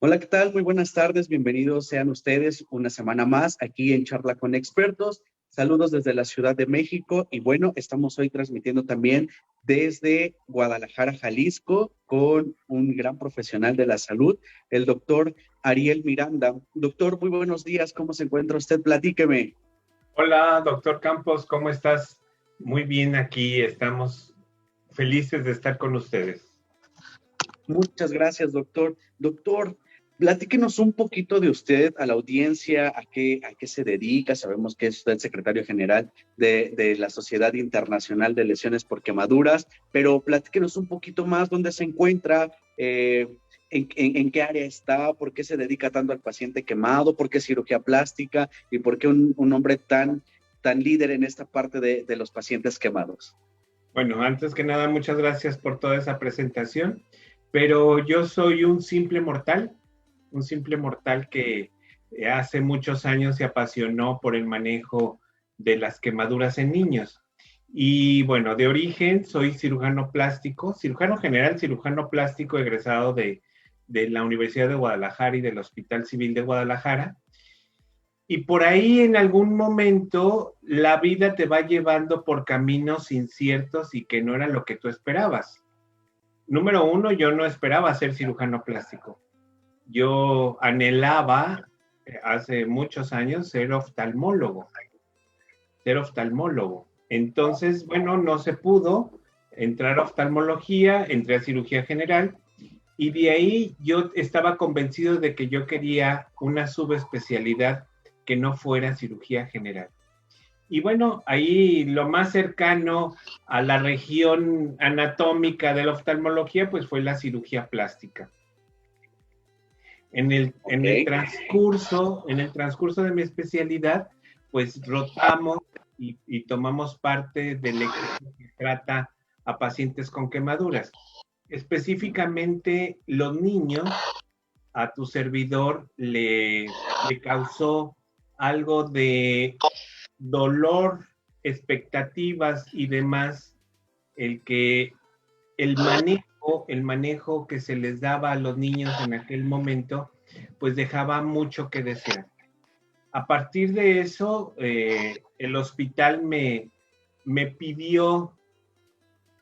Hola, ¿qué tal? Muy buenas tardes, bienvenidos sean ustedes una semana más aquí en Charla con Expertos. Saludos desde la Ciudad de México y bueno, estamos hoy transmitiendo también desde Guadalajara, Jalisco, con un gran profesional de la salud, el doctor Ariel Miranda. Doctor, muy buenos días, ¿cómo se encuentra usted? Platíqueme. Hola, doctor Campos, ¿cómo estás? Muy bien, aquí estamos felices de estar con ustedes. Muchas gracias, doctor. Doctor, platíquenos un poquito de usted, a la audiencia, a qué se dedica. Sabemos que es usted el secretario general de la Sociedad Internacional de Lesiones por Quemaduras, pero platíquenos un poquito más dónde se encuentra, en qué área está, por qué se dedica tanto al paciente quemado, por qué cirugía plástica y por qué un hombre tan líder en esta parte de los pacientes quemados. Bueno, antes que nada, muchas gracias por toda esa presentación, pero yo soy un simple mortal que hace muchos años se apasionó por el manejo de las quemaduras en niños. Y bueno, de origen soy cirujano plástico, cirujano general, cirujano plástico egresado de la Universidad de Guadalajara y del Hospital Civil de Guadalajara. Y por ahí en algún momento la vida te va llevando por caminos inciertos y que no era lo que tú esperabas. Número uno, yo no esperaba ser cirujano plástico. Yo anhelaba hace muchos años ser oftalmólogo. Entonces, bueno, no se pudo entrar a oftalmología, entré a cirugía general y de ahí yo estaba convencido de que yo quería una subespecialidad que no fuera cirugía general. Y bueno, ahí lo más cercano a la región anatómica de la oftalmología, pues fue la cirugía plástica. En el transcurso de mi especialidad, pues rotamos y tomamos parte del equipo que trata a pacientes con quemaduras. Específicamente los niños, a tu servidor le causó algo de dolor, expectativas y demás, el que el manejo que se les daba a los niños en aquel momento, pues dejaba mucho que desear. A partir de eso, el hospital me pidió,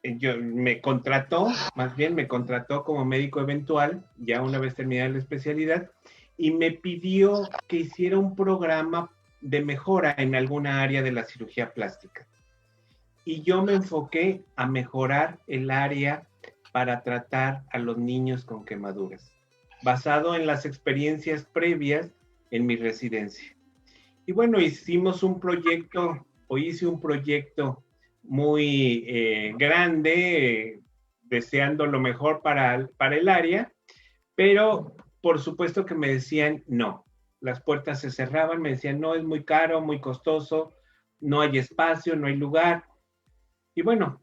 me contrató como médico eventual, ya una vez terminada la especialidad, y me pidió que hiciera un programa de mejora en alguna área de la cirugía plástica. Y yo me enfoqué a mejorar el área para tratar a los niños con quemaduras, basado en las experiencias previas en mi residencia. Y bueno, hice un proyecto muy grande, deseando lo mejor para el área, pero por supuesto que me decían no. Las puertas se cerraban, me decían no, es muy caro, muy costoso, no hay espacio, no hay lugar. Y bueno,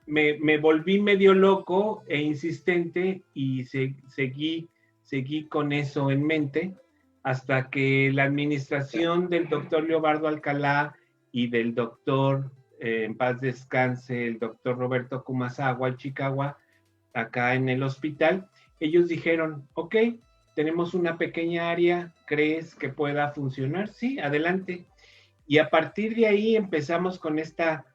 me volví medio loco e insistente y seguí con eso en mente hasta que la administración del doctor Leobardo Alcalá y del doctor, en paz descanse, el doctor Roberto Kumasawa Chikawa, acá en el hospital, ellos dijeron, ok, tenemos una pequeña área, ¿crees que pueda funcionar? Sí, adelante. Y a partir de ahí empezamos con esta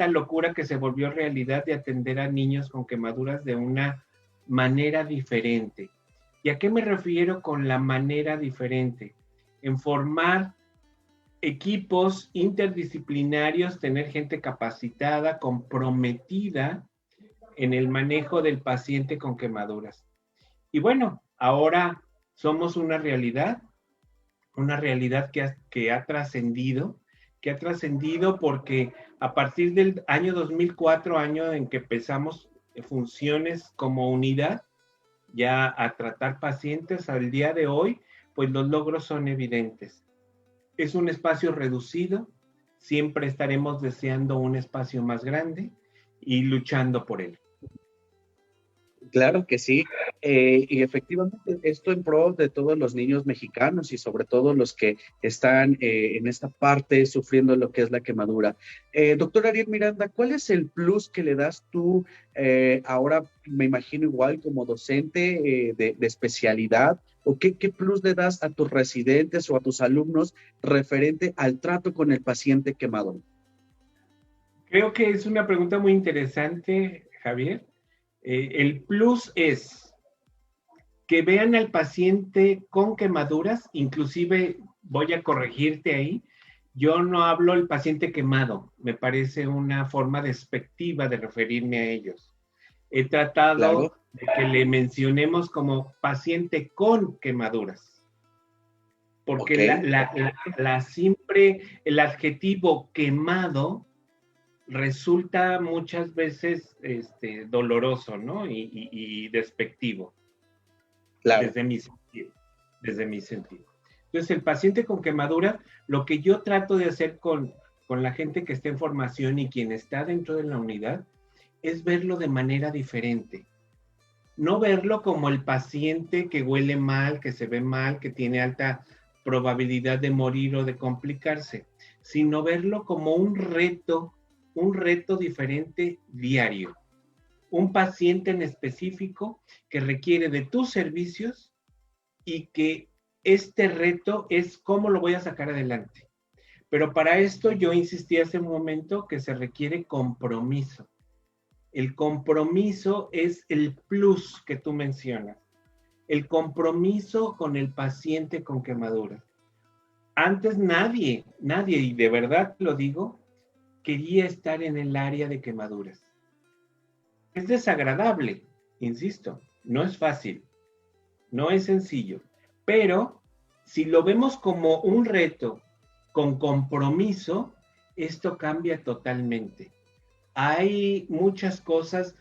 locura que se volvió realidad de atender a niños con quemaduras de una manera diferente. ¿Y a qué me refiero con la manera diferente? En formar equipos interdisciplinarios, tener gente capacitada, comprometida en el manejo del paciente con quemaduras. Y bueno, ahora somos una realidad que ha trascendido porque a partir del año 2004, año en que empezamos funciones como unidad, ya a tratar pacientes al día de hoy, pues los logros son evidentes. Es un espacio reducido, siempre estaremos deseando un espacio más grande y luchando por él. Claro que sí, y efectivamente esto en pro de todos los niños mexicanos y sobre todo los que están en esta parte sufriendo lo que es la quemadura. Doctor Ariel Miranda, ¿cuál es el plus que le das tú ahora, me imagino igual como docente de especialidad? ¿O qué plus le das a tus residentes o a tus alumnos referente al trato con el paciente quemado? Creo que es una pregunta muy interesante, Javier. El plus es que vean al paciente con quemaduras, inclusive voy a corregirte ahí, yo no hablo del paciente quemado, me parece una forma despectiva de referirme a ellos. He tratado Claro, de que le mencionemos como paciente con quemaduras, porque ok, siempre el adjetivo quemado resulta muchas veces doloroso, ¿no? Y despectivo, claro, desde mi sentido, desde mi sentido. Entonces, el paciente con quemadura, lo que yo trato de hacer con la gente que está en formación y quien está dentro de la unidad, es verlo de manera diferente. No verlo como el paciente que huele mal, que se ve mal, que tiene alta probabilidad de morir o de complicarse, sino verlo como un reto diferente diario. Un paciente en específico que requiere de tus servicios y que este reto es cómo lo voy a sacar adelante. Pero para esto yo insistí hace un momento que se requiere compromiso. El compromiso es el plus que tú mencionas. El compromiso con el paciente con quemaduras. Antes nadie, y de verdad lo digo, quería estar en el área de quemaduras. Es desagradable, insisto, no es fácil, no es sencillo, pero si lo vemos como un reto con compromiso, esto cambia totalmente. Hay muchas cosas,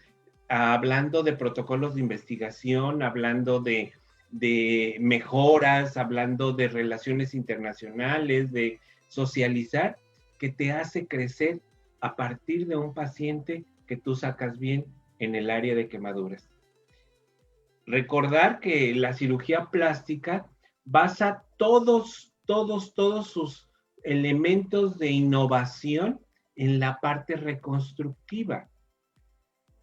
hablando de protocolos de investigación, hablando de mejoras, hablando de relaciones internacionales, de socializar, que te hace crecer a partir de un paciente que tú sacas bien en el área de quemaduras. Recordar que la cirugía plástica basa todos sus elementos de innovación en la parte reconstructiva.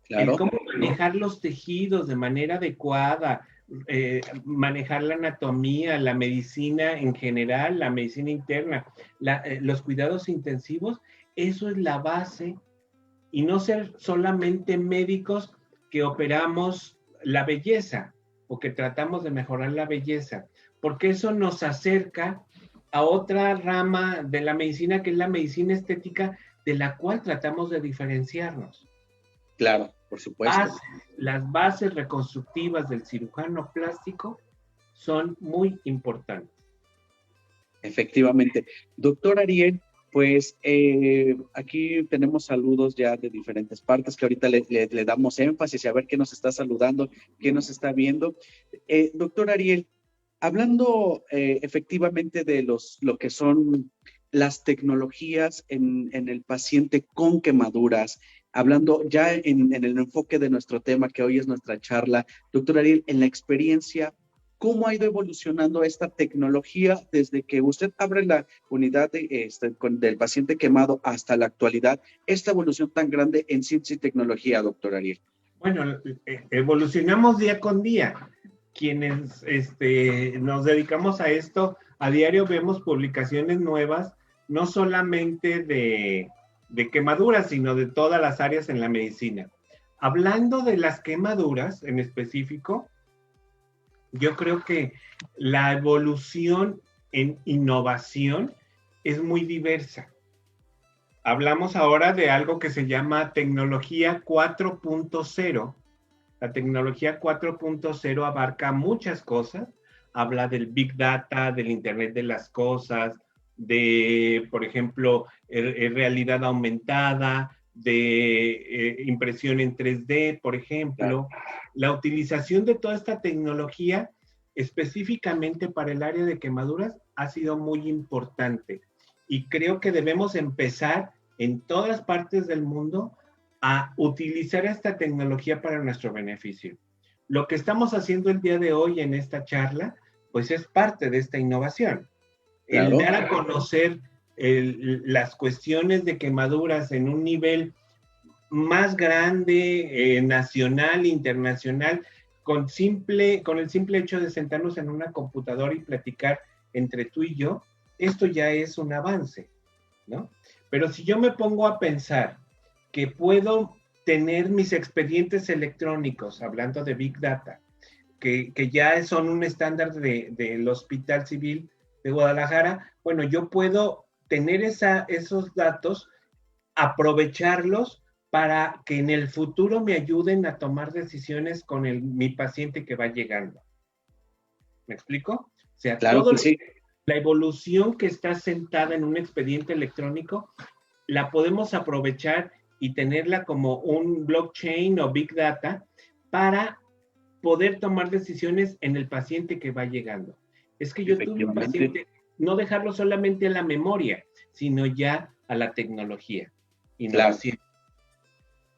El claro. cómo manejar los tejidos de manera adecuada, manejar la anatomía, la medicina en general, la medicina interna, los cuidados intensivos, eso es la base y no ser solamente médicos que operamos la belleza o que tratamos de mejorar la belleza, porque eso nos acerca a otra rama de la medicina que es la medicina estética, de la cual tratamos de diferenciarnos. Claro, por supuesto. Las bases reconstructivas del cirujano plástico son muy importantes. Efectivamente. Doctor Ariel, pues aquí tenemos saludos ya de diferentes partes que ahorita le damos énfasis y a ver qué nos está saludando, qué nos está viendo. Doctor Ariel, hablando efectivamente de lo que son las tecnologías en el paciente con quemaduras, hablando ya en el enfoque de nuestro tema, que hoy es nuestra charla, doctor Ariel, en la experiencia, ¿cómo ha ido evolucionando esta tecnología desde que usted abre la unidad del paciente quemado hasta la actualidad? Esta evolución tan grande en ciencia y tecnología, doctor Ariel. Bueno, evolucionamos día con día. Quienes nos dedicamos a esto, a diario vemos publicaciones nuevas, no solamente de quemaduras, sino de todas las áreas en la medicina. Hablando de las quemaduras en específico, yo creo que la evolución en innovación es muy diversa. Hablamos ahora de algo que se llama tecnología 4.0. La tecnología 4.0 abarca muchas cosas. Habla del Big Data, del Internet de las Cosas, de, por ejemplo, realidad aumentada, de impresión en 3D, por Claro. ejemplo. La utilización de toda esta tecnología específicamente para el área de quemaduras ha sido muy importante. Y creo que debemos empezar en todas partes del mundo a utilizar esta tecnología para nuestro beneficio. Lo que estamos haciendo el día de hoy en esta charla, pues es parte de esta innovación. El Claro. dar a conocer las cuestiones de quemaduras en un nivel más grande, nacional, internacional, con el simple hecho de sentarnos en una computadora y platicar entre tú y yo, esto ya es un avance, ¿no? Pero si yo me pongo a pensar que puedo tener mis expedientes electrónicos, hablando de Big Data, que ya son un estándar del Hospital Civil de Guadalajara, bueno, yo puedo tener esos datos, aprovecharlos para que en el futuro me ayuden a tomar decisiones con mi paciente que va llegando. ¿Me explico? O sea, Claro que sí. la evolución que está sentada en un expediente electrónico, la podemos aprovechar y tenerla como un blockchain o big data para poder tomar decisiones en el paciente que va llegando. Es que yo tuve un paciente, no dejarlo solamente a la memoria, sino ya a la tecnología. Innovación. Claro.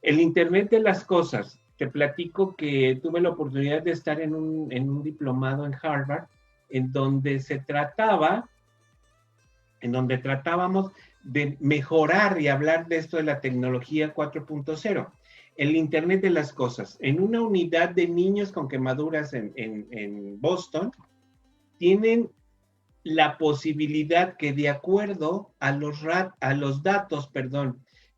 El Internet de las cosas. Te platico que tuve la oportunidad de estar en un diplomado en Harvard, en donde tratábamos de mejorar y hablar de esto de la tecnología 4.0. El Internet de las cosas. En una unidad de niños con quemaduras en Boston, tienen la posibilidad que, de acuerdo a los datos,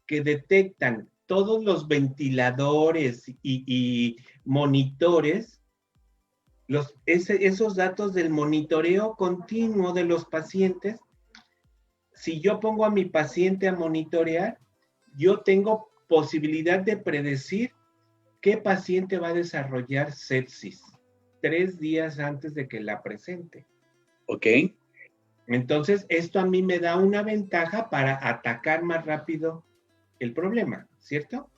que detectan todos los ventiladores y monitores, esos datos del monitoreo continuo de los pacientes, si yo pongo a mi paciente a monitorear, yo tengo posibilidad de predecir qué paciente va a desarrollar sepsis 3 días antes de que la presente. Ok. Entonces, esto a mí me da una ventaja para atacar más rápido el problema, ¿cierto?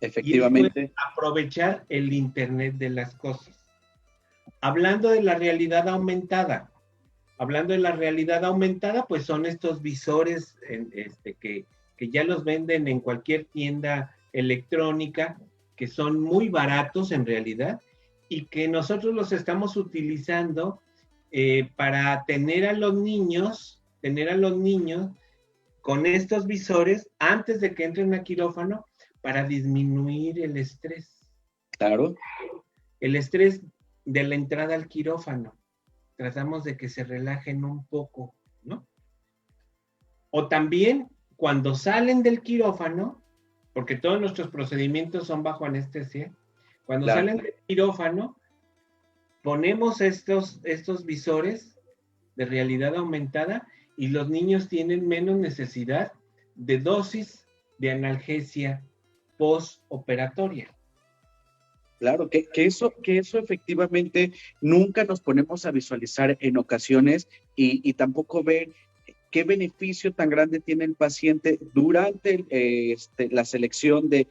Efectivamente. Y esto es aprovechar el Internet de las cosas. Hablando de la realidad aumentada, pues son estos visores que ya los venden en cualquier tienda electrónica, que son muy baratos en realidad, y que nosotros los estamos utilizando para tener a los niños con estos visores antes de que entren a quirófano, para disminuir el estrés. Claro. El estrés de la entrada al quirófano. Tratamos de que se relajen un poco, ¿no? O también cuando salen del quirófano, porque todos nuestros procedimientos son bajo anestesia, cuando salen del quirófano, ponemos estos visores de realidad aumentada y los niños tienen menos necesidad de dosis de analgesia postoperatoria. Claro, que eso efectivamente nunca nos ponemos a visualizar en ocasiones y tampoco ver qué beneficio tan grande tiene el paciente durante la selección de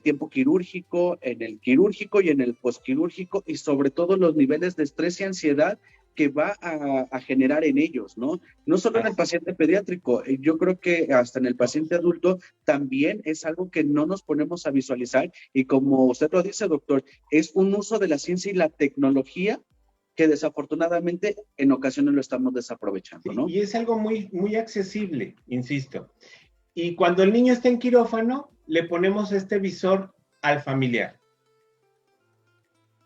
tiempo quirúrgico, en el quirúrgico y en el postquirúrgico, y sobre todo los niveles de estrés y ansiedad que va a generar en ellos, ¿no? No solo en el paciente pediátrico, yo creo que hasta en el paciente adulto también es algo que no nos ponemos a visualizar, y como usted lo dice, doctor, es un uso de la ciencia y la tecnología que desafortunadamente en ocasiones lo estamos desaprovechando, ¿no? Y es algo muy, muy accesible, insisto. Y cuando el niño está en quirófano, le ponemos este visor al familiar,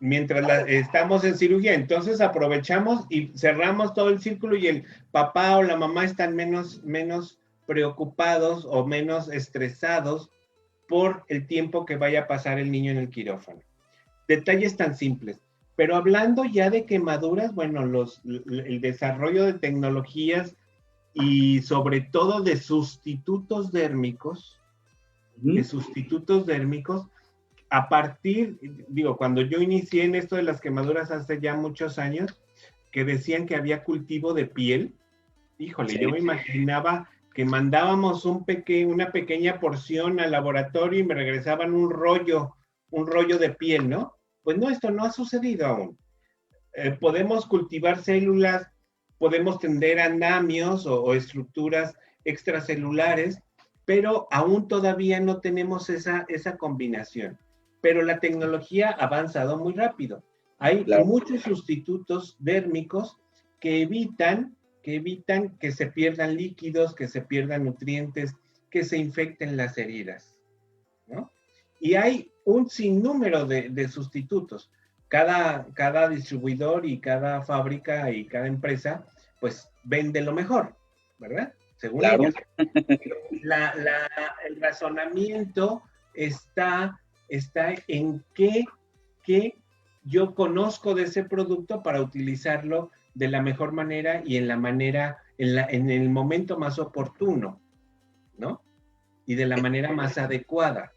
mientras estamos en cirugía. Entonces aprovechamos y cerramos todo el círculo, y el papá o la mamá están menos preocupados o menos estresados por el tiempo que vaya a pasar el niño en el quirófano. Detalles tan simples. Pero hablando ya de quemaduras, bueno, el desarrollo de tecnologías y sobre todo de sustitutos dérmicos, a partir, cuando yo inicié en esto de las quemaduras hace ya muchos años, que decían que había cultivo de piel, híjole, yo me imaginaba que mandábamos una pequeña porción al laboratorio y me regresaban un rollo de piel, ¿no? Pues no, esto no ha sucedido aún. Podemos cultivar células, podemos tender andamios o estructuras extracelulares, pero aún todavía no tenemos esa combinación. pero la tecnología ha avanzado muy rápido. Hay Claro. muchos sustitutos dérmicos que evitan que se pierdan líquidos, que se pierdan nutrientes, que se infecten las heridas, ¿no? Y hay un sinnúmero de sustitutos. Cada distribuidor y cada fábrica y cada empresa, pues vende lo mejor, ¿verdad? Según Claro. ellos. El razonamiento está en qué yo conozco de ese producto para utilizarlo de la mejor manera y en el momento más oportuno, ¿no? Y de la manera más adecuada.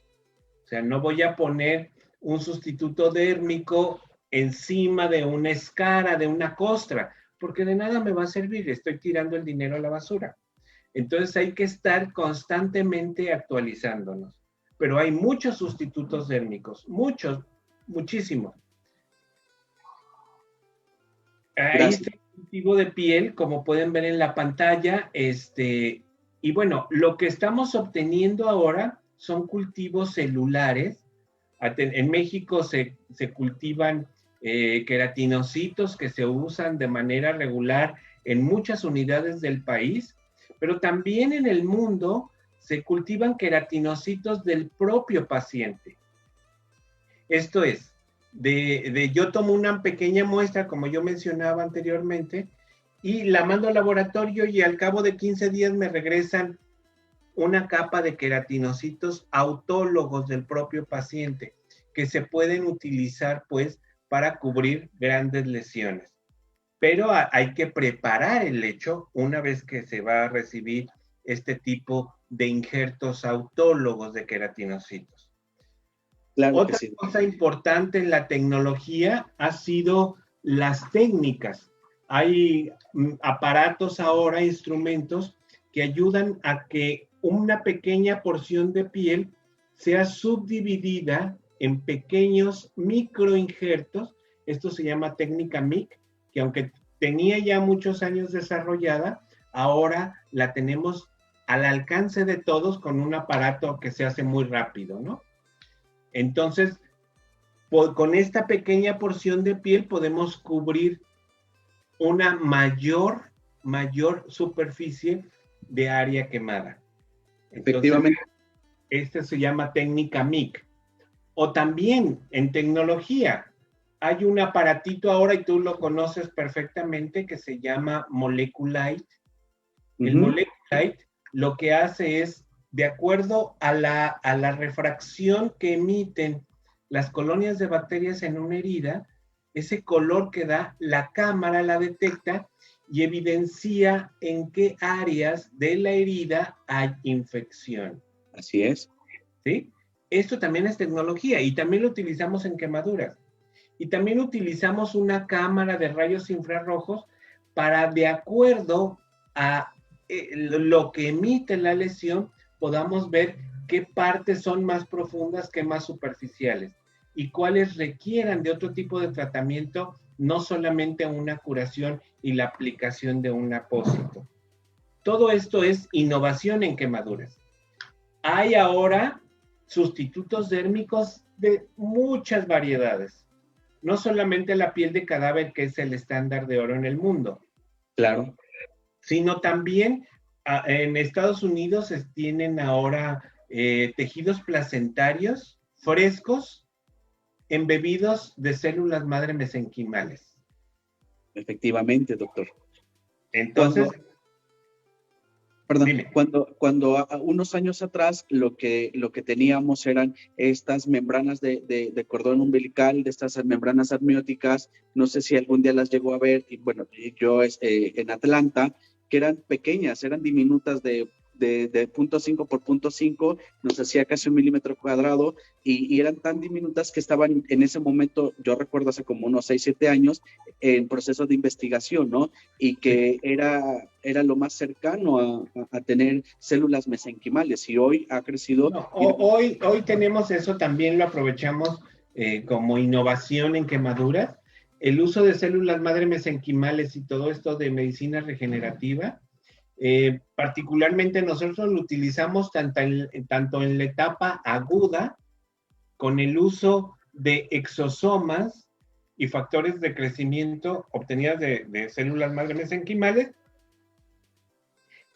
O sea, no voy a poner un sustituto dérmico encima de una escara, de una costra, porque de nada me va a servir, estoy tirando el dinero a la basura. Entonces hay que estar constantemente actualizándonos. Pero hay muchos sustitutos dérmicos, muchísimos. Ahí está el cultivo de piel, como pueden ver en la pantalla, y bueno, lo que estamos obteniendo ahora son cultivos celulares. En México se cultivan queratinocitos que se usan de manera regular en muchas unidades del país, pero también en el mundo se cultivan queratinocitos del propio paciente. Esto es, yo tomo una pequeña muestra, como yo mencionaba anteriormente, y la mando al laboratorio y al cabo de 15 días me regresan una capa de queratinocitos autólogos del propio paciente que se pueden utilizar pues para cubrir grandes lesiones. Pero hay que preparar el lecho una vez que se va a recibir este tipo de injertos autólogos de queratinocitos. Claro Otra que sí. cosa importante en la tecnología ha sido las técnicas. Hay aparatos ahora, instrumentos que ayudan a que una pequeña porción de piel sea subdividida en pequeños microinjertos. Esto se llama técnica MIC, que aunque tenía ya muchos años desarrollada, ahora la tenemos al alcance de todos con un aparato que se hace muy rápido, ¿no? Entonces, con esta pequeña porción de piel podemos cubrir una mayor superficie de área quemada. Entonces, Efectivamente. este se llama técnica MIC. O también en tecnología, hay un aparatito ahora, y tú lo conoces perfectamente, que se llama Moleculite. El Moleculite lo que hace es, de acuerdo a la refracción que emiten las colonias de bacterias en una herida, ese color que da, la cámara la detecta y evidencia en qué áreas de la herida hay infección. Así es. ¿Sí? Esto también es tecnología y también lo utilizamos en quemaduras. Y también utilizamos una cámara de rayos infrarrojos para, de acuerdo a lo que emite la lesión, podamos ver qué partes son más profundas, qué más superficiales y cuáles requieran de otro tipo de tratamiento, no solamente una curación y la aplicación de un apósito. Todo esto es innovación en quemaduras. Hay ahora sustitutos dérmicos de muchas variedades. No solamente la piel de cadáver, que es el estándar de oro en el mundo. Claro. Sino también en Estados Unidos tienen ahora tejidos placentarios frescos embebidos de células madre mesenquimales. Efectivamente, doctor. Entonces, cuando unos años atrás lo que teníamos eran estas membranas de cordón umbilical, de estas membranas amnióticas, no sé si algún día las llegó a ver, y bueno, yo en Atlanta, que eran pequeñas, eran diminutas de 0.5 por 0.5, nos hacía casi 1 milímetro cuadrado, y eran tan diminutas que estaban en ese momento, yo recuerdo hace como unos 6, 7 años, en proceso de investigación, ¿no? Y que era lo más cercano a tener células mesenquimales, y hoy ha crecido. No, hoy tenemos eso, también lo aprovechamos como innovación en quemaduras. El uso de células madre mesenquimales y todo esto de medicina regenerativa, particularmente nosotros lo utilizamos tanto en la etapa aguda con el uso de exosomas y factores de crecimiento obtenidas de células madre mesenquimales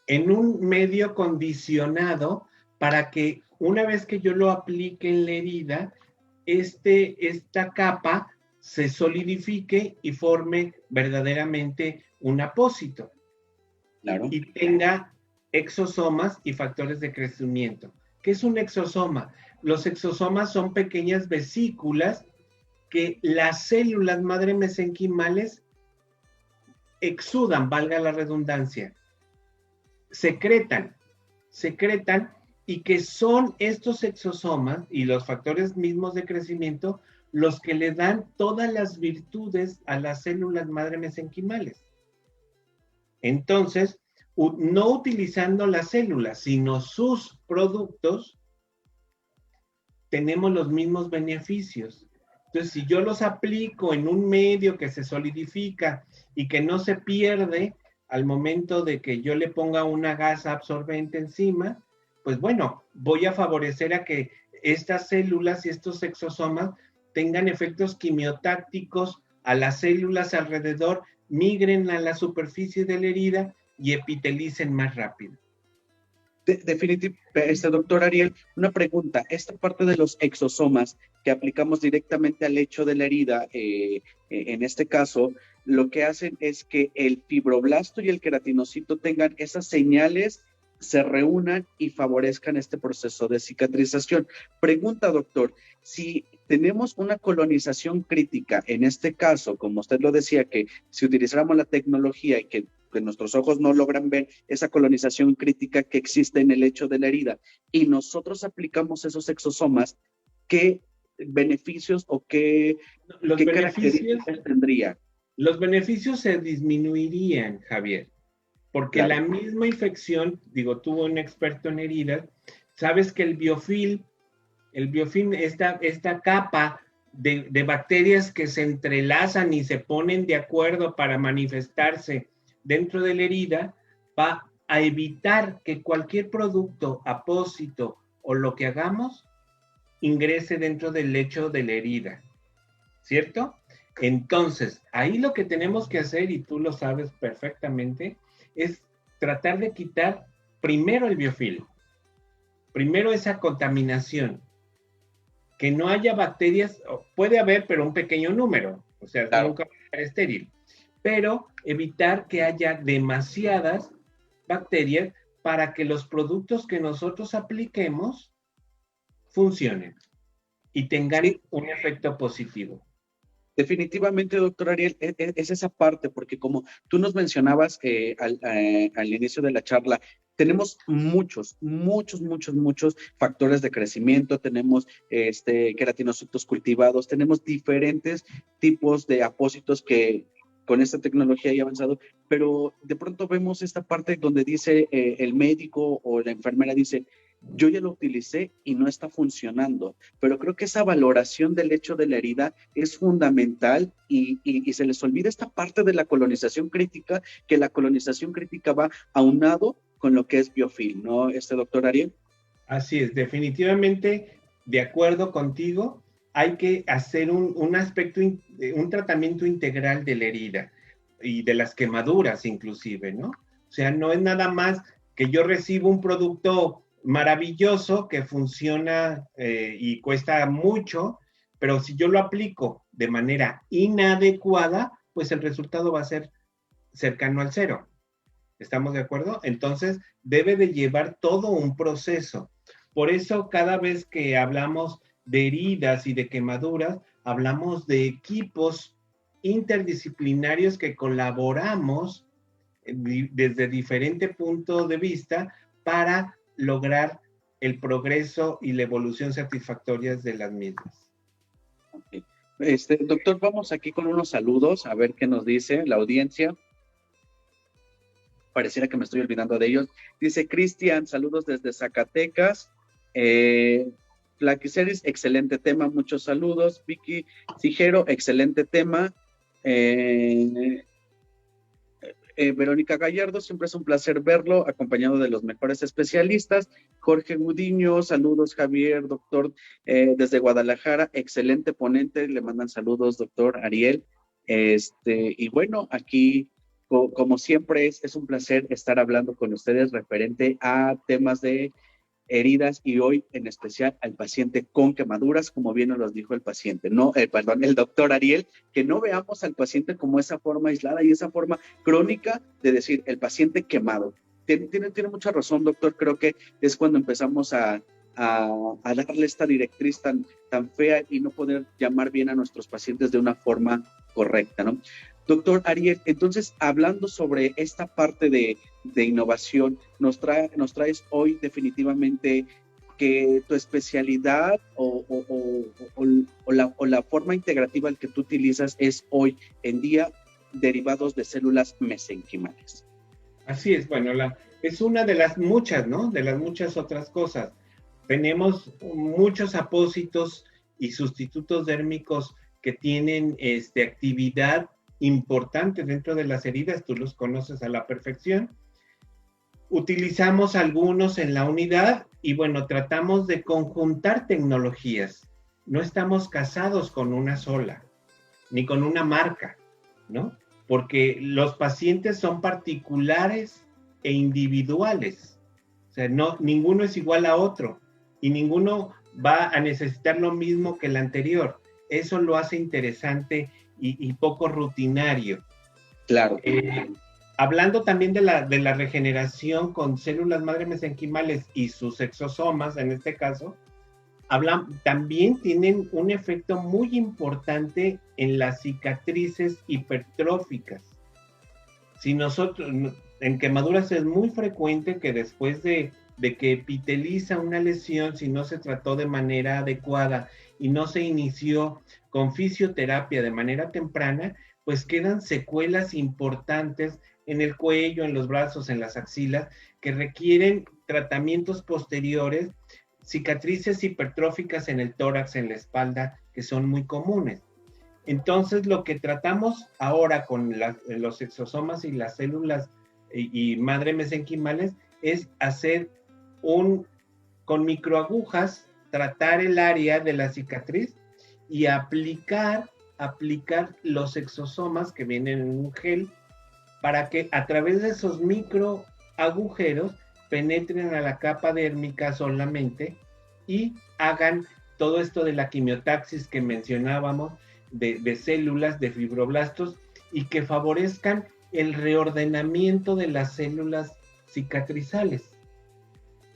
en un medio condicionado para que una vez que yo lo aplique en la herida, esta capa se solidifique y forme verdaderamente un apósito. Claro. Y tenga exosomas y factores de crecimiento. ¿Qué es un exosoma? Los exosomas son pequeñas vesículas que las células madre mesenquimales exudan, valga la redundancia, secretan y que son estos exosomas y los factores mismos de crecimiento los que le dan todas las virtudes a las células madre mesenquimales. Entonces, no utilizando las células, sino sus productos, tenemos los mismos beneficios. Entonces, si yo los aplico en un medio que se solidifica y que no se pierde al momento de que yo le ponga una gasa absorbente encima, pues bueno, voy a favorecer a que estas células y estos exosomas tengan efectos quimiotácticos a las células alrededor, migren a la superficie de la herida y epitelicen más rápido. Definitivamente, doctor Ariel, una pregunta. Esta parte de los exosomas que aplicamos directamente al lecho de la herida, en este caso, lo que hacen es que el fibroblasto y el queratinocito tengan esas señales, se reúnan y favorezcan este proceso de cicatrización. Pregunta, doctor, si tenemos una colonización crítica, en este caso, como usted lo decía, que si utilizáramos la tecnología y que nuestros ojos no logran ver esa colonización crítica que existe en el lecho de la herida, y nosotros aplicamos esos exosomas, ¿qué beneficios o qué características tendría? Los beneficios se disminuirían, Javier, porque claro, la misma infección, digo, tuvo un experto en heridas, sabes que el biofilm, esta capa de bacterias que se entrelazan y se ponen de acuerdo para manifestarse dentro de la herida, va a evitar que cualquier producto, apósito o lo que hagamos ingrese dentro del lecho de la herida, ¿cierto? Entonces, ahí lo que tenemos que hacer, y tú lo sabes perfectamente, es tratar de quitar primero el biofilm, primero esa contaminación, que no haya bacterias, puede haber, pero un pequeño número, o sea, claro, nunca va a estar estéril, pero evitar que haya demasiadas bacterias para que los productos que nosotros apliquemos funcionen y tengan un efecto positivo. Definitivamente, doctor Ariel, es esa parte, porque como tú nos mencionabas al inicio de la charla, tenemos muchos factores de crecimiento, tenemos queratinocitos cultivados, tenemos diferentes tipos de apósitos que con esta tecnología ya avanzado, pero de pronto vemos esta parte donde dice el médico o la enfermera dice, yo ya lo utilicé y no está funcionando, pero creo que esa valoración del hecho de la herida es fundamental y se les olvida esta parte de la colonización crítica, que la colonización crítica va aunado con lo que es biofilm, ¿no, doctor Ariel? Así es, definitivamente de acuerdo contigo, hay que hacer un tratamiento integral de la herida y de las quemaduras inclusive, ¿no? O sea, no es nada más que yo recibo un producto maravilloso que funciona y cuesta mucho, pero si yo lo aplico de manera inadecuada, pues el resultado va a ser cercano al cero. ¿Estamos de acuerdo? Entonces, debe de llevar todo un proceso. Por eso, cada vez que hablamos de heridas y de quemaduras, hablamos de equipos interdisciplinarios que colaboramos desde diferente punto de vista para lograr el progreso y la evolución satisfactorias de las mismas. Okay. Doctor, vamos aquí con unos saludos, a ver qué nos dice la audiencia. Pareciera que me estoy olvidando de ellos. Dice Cristian, saludos desde Zacatecas. Flaquiceris, excelente tema, muchos saludos. Vicky Cijero, excelente tema. Verónica Gallardo, siempre es un placer verlo, acompañado de los mejores especialistas. Jorge Gudiño, saludos Javier, doctor, desde Guadalajara, excelente ponente, le mandan saludos, doctor Ariel. Y bueno, aquí, como siempre, es un placer estar hablando con ustedes referente a temas de heridas y hoy en especial al paciente con quemaduras, como bien nos lo dijo el paciente, el doctor Ariel, que no veamos al paciente como esa forma aislada y esa forma crónica de decir el paciente quemado. Tiene mucha razón, doctor, creo que es cuando empezamos a darle esta directriz tan fea y no poder llamar bien a nuestros pacientes de una forma correcta, ¿no? Doctor Ariel, entonces, hablando sobre esta parte de innovación, nos traes hoy definitivamente que tu especialidad o la forma integrativa que tú utilizas es hoy en día derivados de células mesenquimales. Así es, bueno, es una de las muchas, ¿no? De las muchas otras cosas. Tenemos muchos apósitos y sustitutos dérmicos que tienen actividad importante dentro de las heridas, tú los conoces a la perfección. Utilizamos algunos en la unidad y bueno, tratamos de conjuntar tecnologías. No estamos casados con una sola, ni con una marca, ¿no? Porque los pacientes son particulares e individuales. O sea, ninguno es igual a otro y ninguno va a necesitar lo mismo que el anterior. Eso lo hace interesante y poco rutinario. Claro. Hablando también de la regeneración con células madre mesenquimales y sus exosomas, en este caso, también tienen un efecto muy importante en las cicatrices hipertróficas. En quemaduras es muy frecuente que después de que epiteliza una lesión, si no se trató de manera adecuada y no se inició con fisioterapia de manera temprana, pues quedan secuelas importantes en el cuello, en los brazos, en las axilas, que requieren tratamientos posteriores, cicatrices hipertróficas en el tórax, en la espalda, que son muy comunes. Entonces, lo que tratamos ahora con los exosomas y las células y madre mesenquimales es hacer con microagujas, tratar el área de la cicatriz y aplicar los exosomas que vienen en un gel para que a través de esos microagujeros penetren a la capa dérmica solamente y hagan todo esto de la quimiotaxis que mencionábamos, de células, de fibroblastos, y que favorezcan el reordenamiento de las células cicatrizales.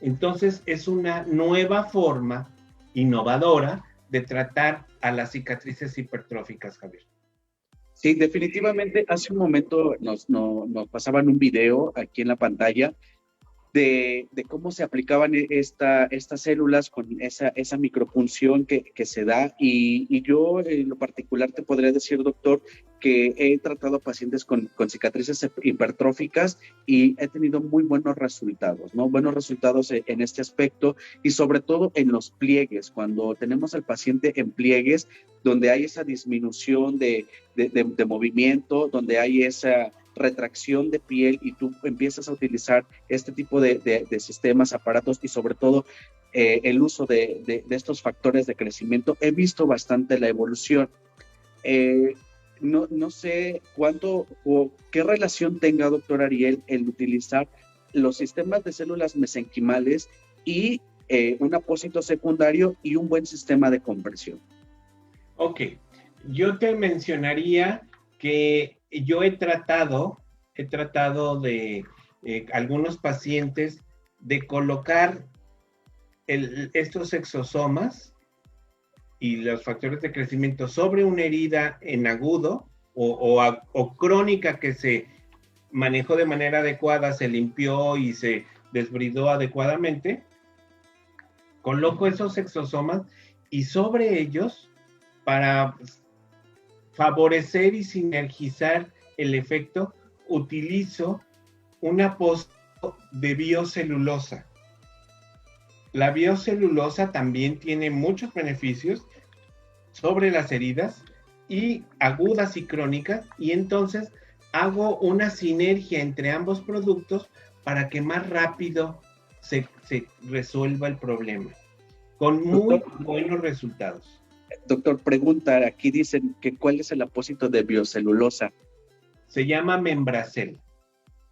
Entonces, es una nueva forma innovadora de tratar a las cicatrices hipertróficas, Javier. Sí, definitivamente. Hace un momento nos pasaban un video aquí en la pantalla de cómo se aplicaban estas células con esa micropunción que se da y yo en lo particular te podría decir, doctor, que he tratado a pacientes con cicatrices hipertróficas y he tenido muy buenos resultados, ¿no? Buenos resultados en este aspecto y sobre todo en los pliegues, cuando tenemos al paciente en pliegues donde hay esa disminución de movimiento, donde hay esa retracción de piel y tú empiezas a utilizar este tipo de sistemas, aparatos y sobre todo el uso de estos factores de crecimiento, he visto bastante la evolución. No sé cuánto o qué relación tenga, doctor Ariel, el utilizar los sistemas de células mesenquimales y un apósito secundario y un buen sistema de compresión. Ok, yo te mencionaría que yo he tratado de algunos pacientes de colocar estos exosomas y los factores de crecimiento sobre una herida en agudo o crónica que se manejó de manera adecuada, se limpió y se desbridó adecuadamente. Coloco esos exosomas y sobre ellos, para favorecer y sinergizar el efecto, utilizo un apósito de biocelulosa. La biocelulosa también tiene muchos beneficios sobre las heridas y agudas y crónicas, y entonces hago una sinergia entre ambos productos para que más rápido se resuelva el problema, con muy buenos resultados. Doctor, pregunta, aquí dicen que ¿cuál es el apósito de biocelulosa? Se llama Membracel.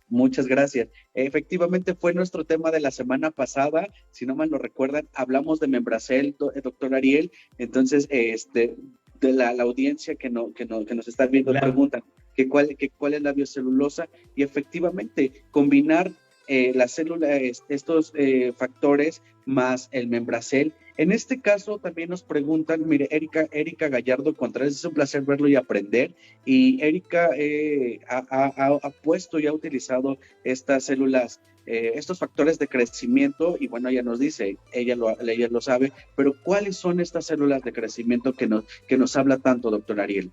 Muchas gracias. Efectivamente fue nuestro tema de la semana pasada, si no mal lo recuerdan, hablamos de Membracel, doctor Ariel, entonces de la audiencia que nos está viendo preguntan que cuál es la biocelulosa, y efectivamente combinar la célula, estos factores más el Membracel. En este caso también nos preguntan, mire, Erika Gallardo Contreras, es un placer verlo y aprender, y Erika ha puesto y ha utilizado estas células, estos factores de crecimiento, y bueno, ella nos dice, ella lo sabe, pero ¿cuáles son estas células de crecimiento que nos habla tanto, doctor Ariel?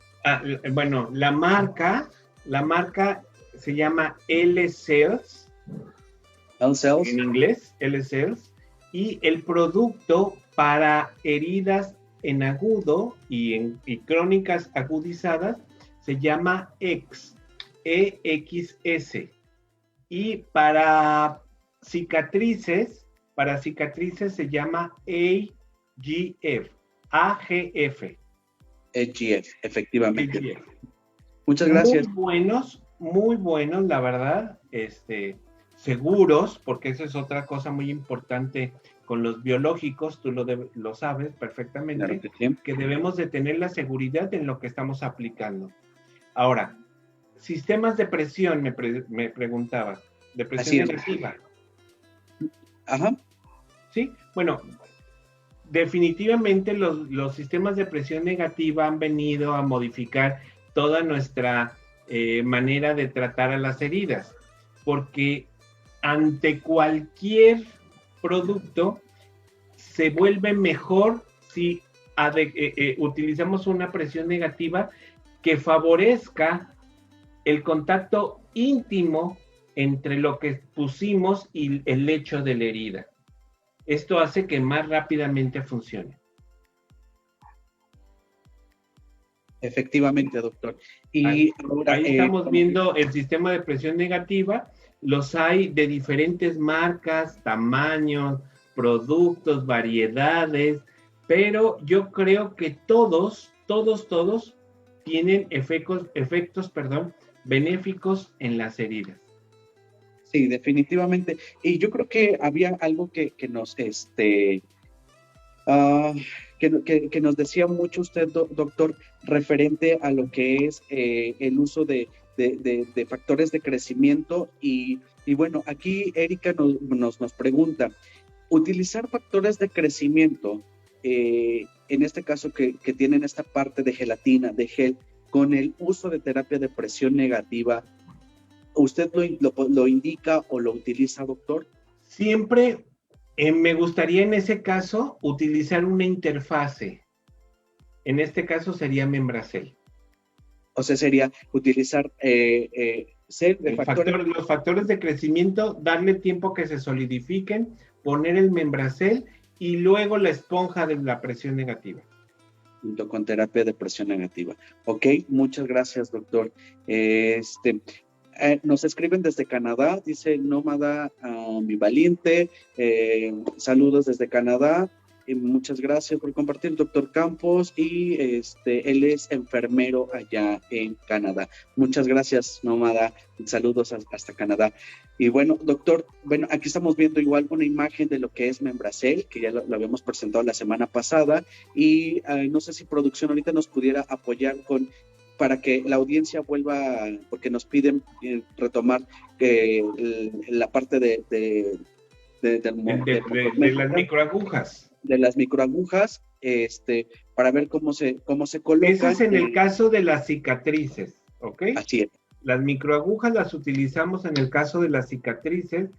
Bueno, la marca se llama L-Cells, en inglés, L-Cells, y el producto para heridas en agudo y crónicas agudizadas se llama EXS. Y para cicatrices se llama AGF. AGF, efectivamente. AGF. Muchas gracias. Muy buenos, la verdad, seguros, porque eso es otra cosa muy importante con los biológicos, tú lo sabes perfectamente, claro que sí, que debemos de tener la seguridad en lo que estamos aplicando. Ahora, sistemas de presión, me preguntabas, de presión negativa. Ajá. Sí, bueno, definitivamente los sistemas de presión negativa han venido a modificar toda nuestra manera de tratar a las heridas, porque ante cualquier producto se vuelve mejor si utilizamos una presión negativa que favorezca el contacto íntimo entre lo que pusimos y el lecho de la herida. Esto hace que más rápidamente funcione. Efectivamente, doctor. Y ahí estamos viendo el sistema de presión negativa. Los hay de diferentes marcas, tamaños, productos, variedades, pero yo creo que todos tienen efectos, benéficos en las heridas. Sí, definitivamente. Y yo creo que había algo que nos que nos decía mucho usted, doctor, referente a lo que es el uso de factores de crecimiento, y bueno, aquí Erika nos pregunta, utilizar factores de crecimiento, en este caso que tienen esta parte de gelatina, de gel, con el uso de terapia de presión negativa, ¿usted lo indica o lo utiliza, doctor? Siempre me gustaría en ese caso utilizar una interfase. En este caso sería Membracel. O sea, sería utilizar los factores de crecimiento, darle tiempo que se solidifiquen, poner el Membracel y luego la esponja de la presión negativa. Junto con terapia de presión negativa. Ok, muchas gracias, doctor. Nos escriben desde Canadá, dice Nómada mi valiente, saludos desde Canadá, muchas gracias por compartir, doctor Campos, y él es enfermero allá en Canadá. Muchas gracias, Nómada, saludos hasta Canadá. Y bueno, doctor, aquí estamos viendo igual una imagen de lo que es Membracel, que ya lo habíamos presentado la semana pasada, y no sé si producción ahorita nos pudiera apoyar para que la audiencia vuelva, porque nos piden retomar la parte de las microagujas. De las microagujas, para ver cómo se colocan. Eso es en el caso de las cicatrices, ¿ok? Así es. Las microagujas las utilizamos en el caso de las cicatrices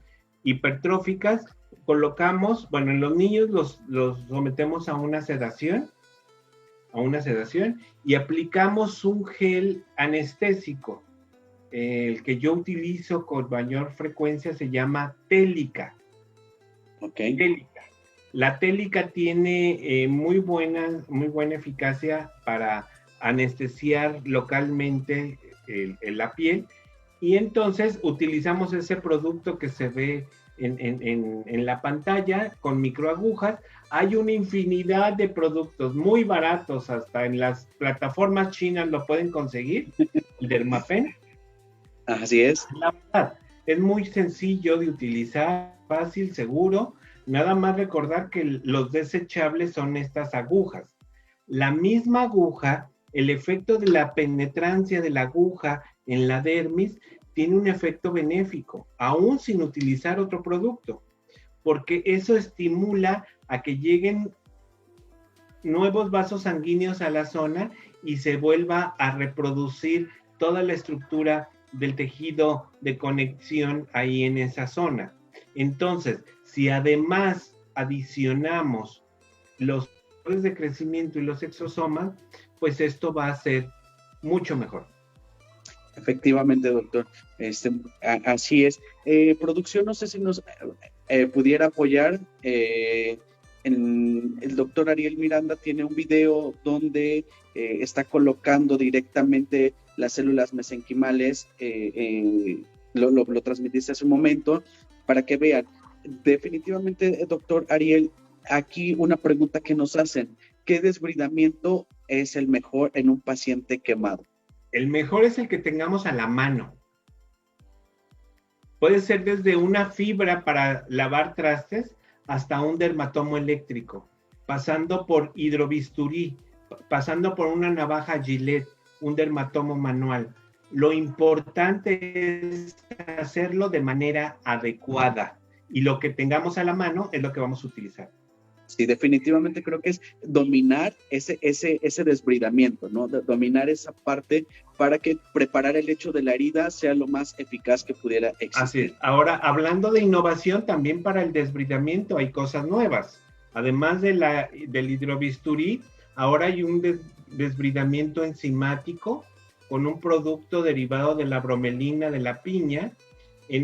hipertróficas. Colocamos, en los niños los sometemos a una sedación, y aplicamos un gel anestésico. El que yo utilizo con mayor frecuencia se llama télica. Ok. Télica. La télica tiene muy buena eficacia para anestesiar localmente la piel, Y entonces utilizamos ese producto que se ve en la pantalla con microagujas. Hay una infinidad de productos muy baratos, hasta en las plataformas chinas lo pueden conseguir, el Dermapen. Así es. La verdad, es muy sencillo de utilizar, fácil, seguro. Nada más recordar que los desechables son estas agujas. La misma aguja, el efecto de la penetrancia de la aguja en la dermis tiene un efecto benéfico, aún sin utilizar otro producto, porque eso estimula a que lleguen nuevos vasos sanguíneos a la zona y se vuelva a reproducir toda la estructura del tejido de conexión ahí en esa zona. Entonces, si además adicionamos los factores de crecimiento y los exosomas, pues esto va a ser mucho mejor. Efectivamente, doctor. Así es. Producción, no sé si nos pudiera apoyar. El doctor Ariel Miranda tiene un video donde está colocando directamente las células mesenquimales. Lo transmitiste hace un momento para que vean. Definitivamente, doctor Ariel, aquí una pregunta que nos hacen. ¿Qué desbridamiento es el mejor en un paciente quemado? El mejor es el que tengamos a la mano. Puede ser desde una fibra para lavar trastes hasta un dermatomo eléctrico, pasando por hidrobisturí, pasando por una navaja Gillette, un dermatomo manual. Lo importante es hacerlo de manera adecuada y lo que tengamos a la mano es lo que vamos a utilizar. Sí, definitivamente creo que es dominar ese desbridamiento, ¿no? Dominar esa parte para que preparar el hecho de la herida sea lo más eficaz que pudiera existir. Así es. Ahora, hablando de innovación, también para el desbridamiento hay cosas nuevas. Además del hidrobisturí, ahora hay un desbridamiento enzimático con un producto derivado de la bromelina de la piña. En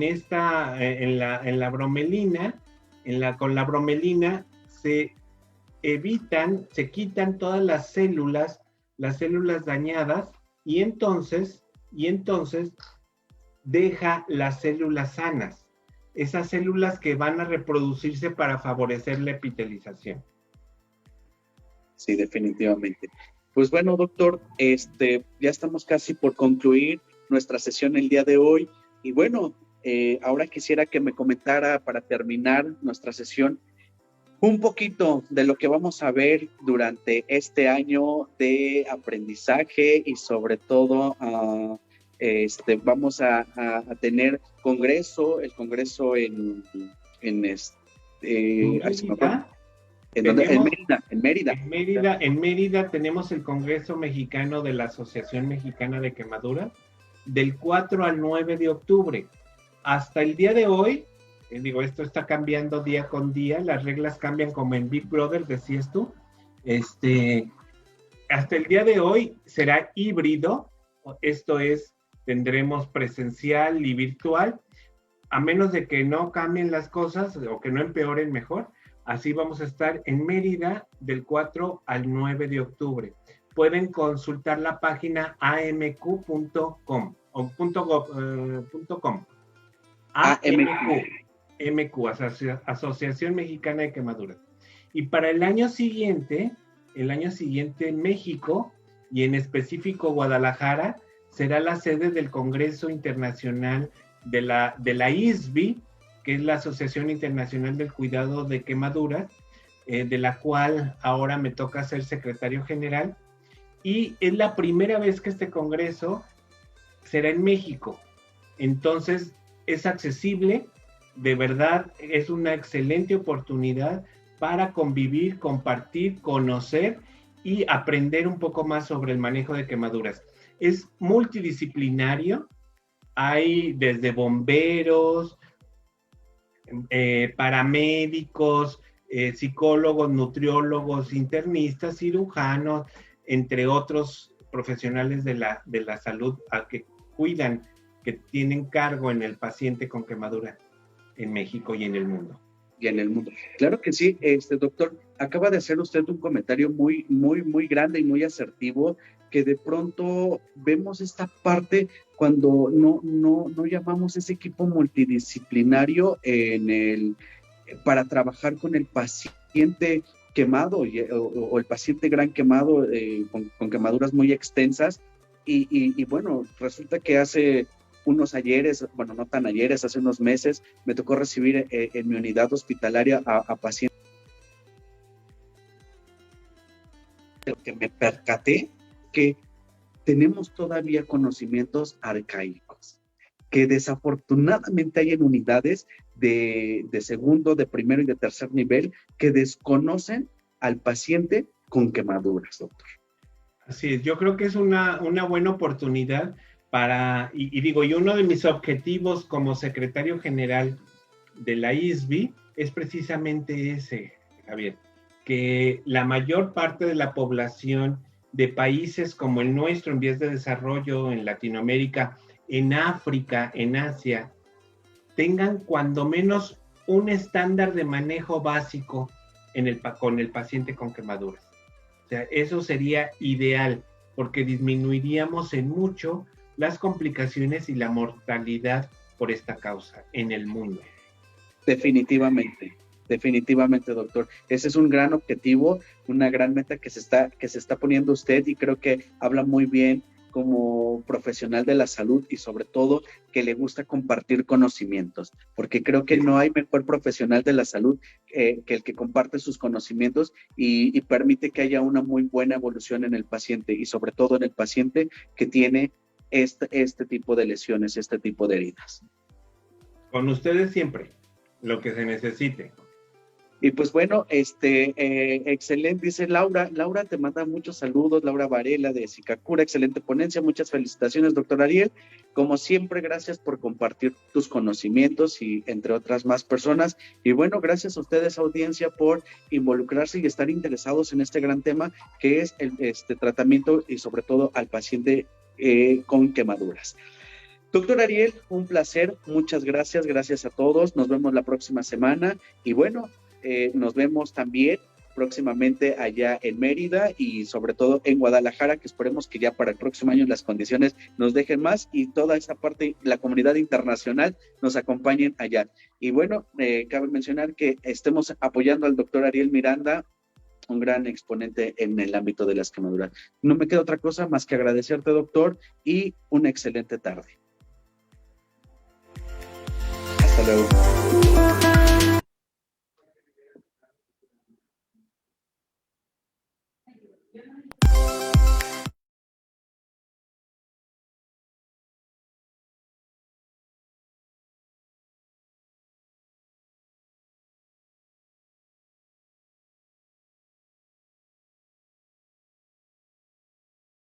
la bromelina, con la bromelina, se quitan todas las células dañadas y entonces deja las células sanas, esas células que van a reproducirse para favorecer la epitelización. Sí, definitivamente. Pues bueno, doctor, ya estamos casi por concluir nuestra sesión el día de hoy y bueno, ahora quisiera que me comentara para terminar nuestra sesión un poquito de lo que vamos a ver durante este año de aprendizaje y sobre todo vamos a tener el congreso en Mérida. En Mérida tenemos el Congreso Mexicano de la Asociación Mexicana de Quemaduras del 4 al 9 de octubre. Hasta el día de hoy, esto está cambiando día con día, las reglas cambian como en Big Brother, decías tú. Hasta el día de hoy será híbrido, esto es, tendremos presencial y virtual, a menos de que no cambien las cosas o que no empeoren mejor. Así vamos a estar en Mérida del 4 al 9 de octubre. Pueden consultar la página amq.com o .com. AMQ, Asociación Mexicana de Quemaduras. Y para el año siguiente México, y en específico Guadalajara, será la sede del Congreso Internacional de la ISBI, que es la Asociación Internacional del Cuidado de Quemaduras, de la cual ahora me toca ser secretario general, y es la primera vez que este congreso será en México. Entonces, es accesible, de verdad, es una excelente oportunidad para convivir, compartir, conocer y aprender un poco más sobre el manejo de quemaduras. Es multidisciplinario, hay desde bomberos, paramédicos, psicólogos, nutriólogos, internistas, cirujanos, entre otros profesionales de la salud que cuidan, que tienen cargo en el paciente con quemadura en México y en el mundo. Claro que sí, doctor. acaba de hacer usted un comentario muy, muy, muy grande y muy asertivo, que de pronto vemos esta parte cuando no llamamos ese equipo multidisciplinario para trabajar con el paciente quemado o el paciente gran quemado con quemaduras muy extensas. Y bueno, resulta que hace unos ayeres, bueno, no tan ayeres, hace unos meses, me tocó recibir en mi unidad hospitalaria a pacientes que me percaté que tenemos todavía conocimientos arcaicos, que desafortunadamente hay en unidades de segundo, de primero y de tercer nivel que desconocen al paciente con quemaduras, doctor. Así es, yo creo que es una buena oportunidad para, y uno de mis objetivos como secretario general de la ISBI es precisamente ese, Javier, que la mayor parte de la población de países como el nuestro en vías de desarrollo, en Latinoamérica, en África, en Asia, tengan cuando menos un estándar de manejo básico con el paciente con quemaduras. O sea, eso sería ideal, porque disminuiríamos en mucho las complicaciones y la mortalidad por esta causa en el mundo. Definitivamente, doctor. Ese es un gran objetivo, una gran meta que se está poniendo usted, y creo que habla muy bien como profesional de la salud y sobre todo que le gusta compartir conocimientos, porque creo que no hay mejor profesional de la salud que el que comparte sus conocimientos y permite que haya una muy buena evolución en el paciente y sobre todo en el paciente que tiene este tipo de lesiones, este tipo de heridas. Con ustedes siempre, lo que se necesite. Y pues bueno, excelente, dice Laura te manda muchos saludos, Laura Varela de Sicacura, excelente ponencia, muchas felicitaciones, doctor Ariel, como siempre, gracias por compartir tus conocimientos y entre otras más personas, y bueno, gracias a ustedes, audiencia, por involucrarse y estar interesados en este gran tema que es el tratamiento y sobre todo al paciente con quemaduras. Doctor Ariel, un placer, muchas gracias, gracias a todos, nos vemos la próxima semana, y bueno, nos vemos también próximamente allá en Mérida y sobre todo en Guadalajara, que esperemos que ya para el próximo año las condiciones nos dejen más y toda esa parte, la comunidad internacional nos acompañen allá. Y bueno, cabe mencionar que estemos apoyando al doctor Ariel Miranda, un gran exponente en el ámbito de las quemaduras. No me queda otra cosa más que agradecerte, doctor, y una excelente tarde. Hasta luego.